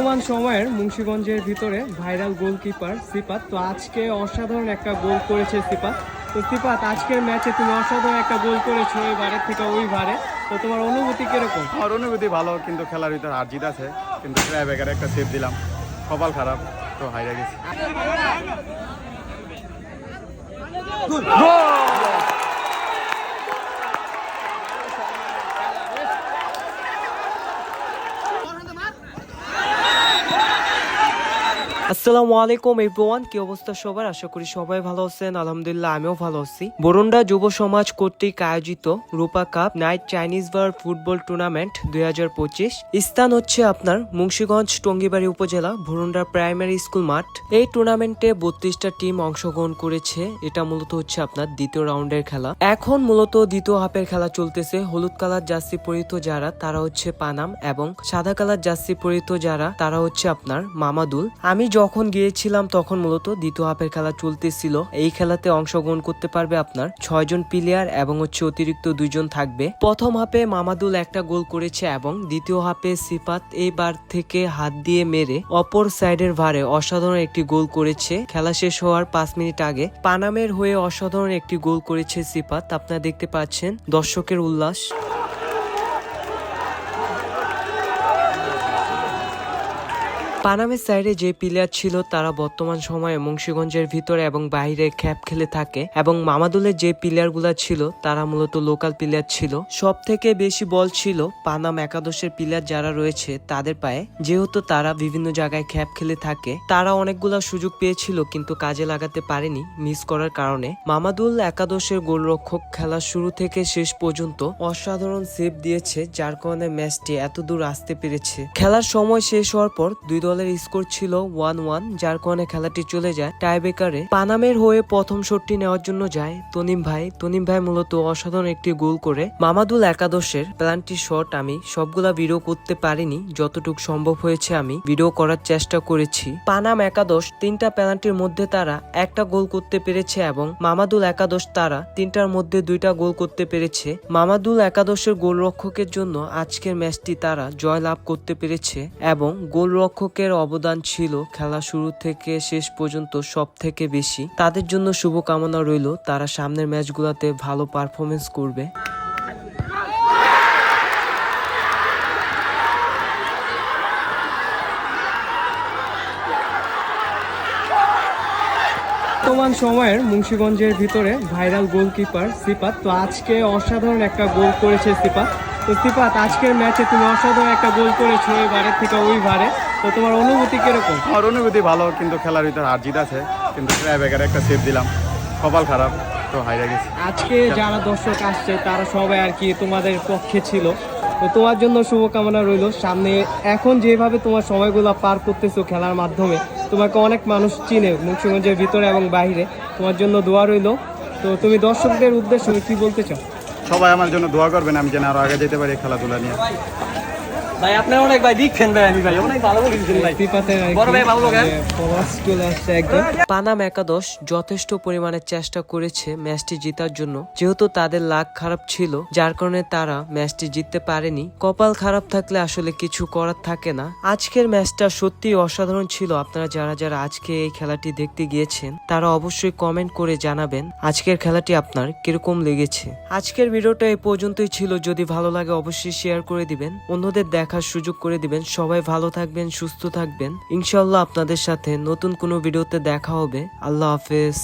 বর্তমান সময়ের মুন্সিগঞ্জের ভিতরে ভাইরাল গোলকিপার সিফাত। তো আজকে অসাধারণ একটা গোল করেছে সিফাত। তো সিফাত, আজকের ম্যাচে তুমি অসাধারণ একটা গোল করেছো এবারের থেকে ওইবারে। তো তোমার অনুভূতি কিরকম? আমার অনুভূতি ভালো, কিন্তু খেলার ভিতরে হার জিত আছে। কিন্তু ট্রাইব্রেকারে একটা সেভ দিলাম, কপাল খারাপ, তো হাইরা গেছি। আসসালামু আলাইকুম এভরিওয়ান, কি অবস্থা সবার? আশা করি সবাই ভালো আছেন। আলহামদুলিল্লাহ আমিও ভালো আছি। বরুন্ডা যুব সমাজ কর্তৃক আয়োজিত রূপা কাপ নাইট চাইনিজ বার ফুটবল টুর্নামেন্ট 2025 স্থান হচ্ছে আপনার মুন্সিগঞ্জ টঙ্গিবাড়ি উপজেলা বরুন্ডা প্রাইমারি স্কুল মাঠ। এই টুর্নামেন্টে 32টা টিম অংশগ্রহণ করেছে। এটা মূলত হচ্ছে আপনার দ্বিতীয় রাউন্ডের খেলা। এখন মূলত দ্বিতীয় হাফের খেলা চলতেছে। হলুদ কালার জার্সি পরিহিত যারা, তারা হচ্ছে পানাম, এবং সাদা কালার জার্সি পরিহিত যারা, তারা হচ্ছে আপনার মামাদুল। আমি যখন গিয়েছিলাম তখন মূলত দ্বিতীয় হাফের খেলা চলতেছিল। এই খেলাতে অংশগ্রহণ করতে পারবে আপনার 6 জন প্লেয়ার এবং হচ্ছে অতিরিক্ত 2 জন থাকবে। প্রথম হাফে মামাদুল একটা গোল করেছে এবং দ্বিতীয় হাফে সিফাত এইবার থেকে হাত দিয়ে মেরে অপর সাইডের ভারে অসাধারণ একটি গোল করেছে। খেলা শেষ হওয়ার 5 মিনিট আগে পানামের হয়ে অসাধারণ একটি গোল করেছে সিফাত। আপনারা দেখতে পাচ্ছেন দর্শকের উল্লাস। পানামের সাইডে যে প্লেয়ার ছিল তারা বর্তমান সময়ে মুন্সিগঞ্জের ভিতরে এবং বাইরে খ্যাপ খেলে থাকে, এবং মামাদুলের যে প্লেয়ার গুলা ছিল তারা মূলত লোকাল প্লেয়ার ছিল। সব থেকে বেশি বল ছিল পানাম একাদশের প্লেয়ার যারা রয়েছে তাদের পায়ে, যেহেতু তারা বিভিন্ন জায়গায় খ্যাপ খেলে থাকে। তারা অনেকগুলা সুযোগ পেয়েছিল কিন্তু কাজে লাগাতে পারেনি মিস করার কারণে। মামাদুল একাদশের গোলরক্ষক খেলার শুরু থেকে শেষ পর্যন্ত অসাধারণ সেভ দিয়েছে, যার কারণে ম্যাচটি এত দূর আসতে পেরেছে। খেলার সময় শেষ হওয়ার পর দুই দলের স্কোর ছিল 1-1, যার কারণে খেলাটি চলে যায় টাইব্রেকারে। পানামের হয়ে প্রথম শটটি নেওয়ার জন্য যায় তনিম ভাই মূলত অসাধারণ একটি গোল করে। মামাদুল একাদশের প্ল্যান্টি শট আমি সবগুলা ভিডিও করতে পারিনি, যতটুকু সম্ভব হয়েছে আমি ভিডিও করার চেষ্টা করেছি। পানাম একাদশ 3টা পেনাল্টির মধ্যে তারা একটা গোল করতে পেরেছে এবং মামাদুল একাদশ তারা 3টার মধ্যে 2টা গোল করতে পেরেছে। মামাদুল একাদশের গোলরক্ষকের জন্য আজকের ম্যাচটি তারা জয় লাভ করতে পেরেছে, এবং গোলরক্ষকের অবদান ছিল খেলা শুরু থেকে শেষ পর্যন্ত সব থেকে বেশি। তাদের জন্য শুভকামনা রইল, তারা সামনের ম্যাচগুলোতে ভালো পারফরমেন্স করবে। বর্তমান সময়ের মুন্সিগঞ্জের ভিতরে ভাইরাল গোলকিপার সিফাত। তো আজকে অসাধারণ একটা গোল করেছে সিফাত। তো সিফাত, আজকের ম্যাচে তুমি অসাধারণ একটা গোল করেছো এবারের থেকে ওইবারে। তো তোমার অনুভূতি কিরকম? আমার অনুভূতি ভালো, কিন্তু খেলার ভিতরে হার জিত আছে। কিন্তু ট্রাইব্রেকারে একটা সেভ দিলাম, কপাল খারাপ, তো হাইরা গেছি। আজকে যারা দর্শক আসছে তারা সবাই আর কি তোমাদের পক্ষে ছিল। তো তোমার জন্য শুভকামনা রইল সামনে। এখন যেভাবে তোমার সময়গুলো পার করতেছো খেলার মাধ্যমে, তোমাকে অনেক মানুষ চিনে মুন্সিগঞ্জের ভিতরে এবং বাইরে। তোমার জন্য দোয়া রইল। তো তুমি দর্শকদের উদ্দেশ্যে কি বলতে চাও? সবাই আমার জন্য দোয়া করবেন, আমি যেন আরো আগে যেতে পারি খেলাধুলা নিয়ে। ভাই আপনার অনেক ভাই বিগ ফ্যান ভাই, আমি ভাই অনেক ভালো বলছেন ভাই। বড় ভাই ভালো লাগে। পানাম একাদশ যথেষ্ট পরিমাণে চেষ্টা করেছে ম্যাচটি জেতার জন্য, যেহেতু তাদের লাক খারাপ ছিল যার কারণে তারা ম্যাচটি জিততে পারেনি। কপাল খারাপ থাকলে আসলে কিছু করার থাকে না। আজকের ম্যাচটা সত্যি অসাধারণ ছিল। আপনারা যারা যারা আজকে এই খেলাটি দেখতে গিয়েছেন তারা অবশ্যই কমেন্ট করে জানাবেন আজকের খেলাটি আপনার কিরকম লেগেছে। আজকের ভিডিওটা এই পর্যন্তই ছিল। যদি ভালো লাগে অবশ্যই শেয়ার করে দিবেন, অন্যদের দেখার সুযোগ করে দিবেন। সবাই ভালো থাকবেন, সুস্থ থাকবেন। ইনশাআল্লাহ আপনাদের সাথে নতুন কোনো ভিডিওতে দেখা হবে। আল্লাহ হাফেজ।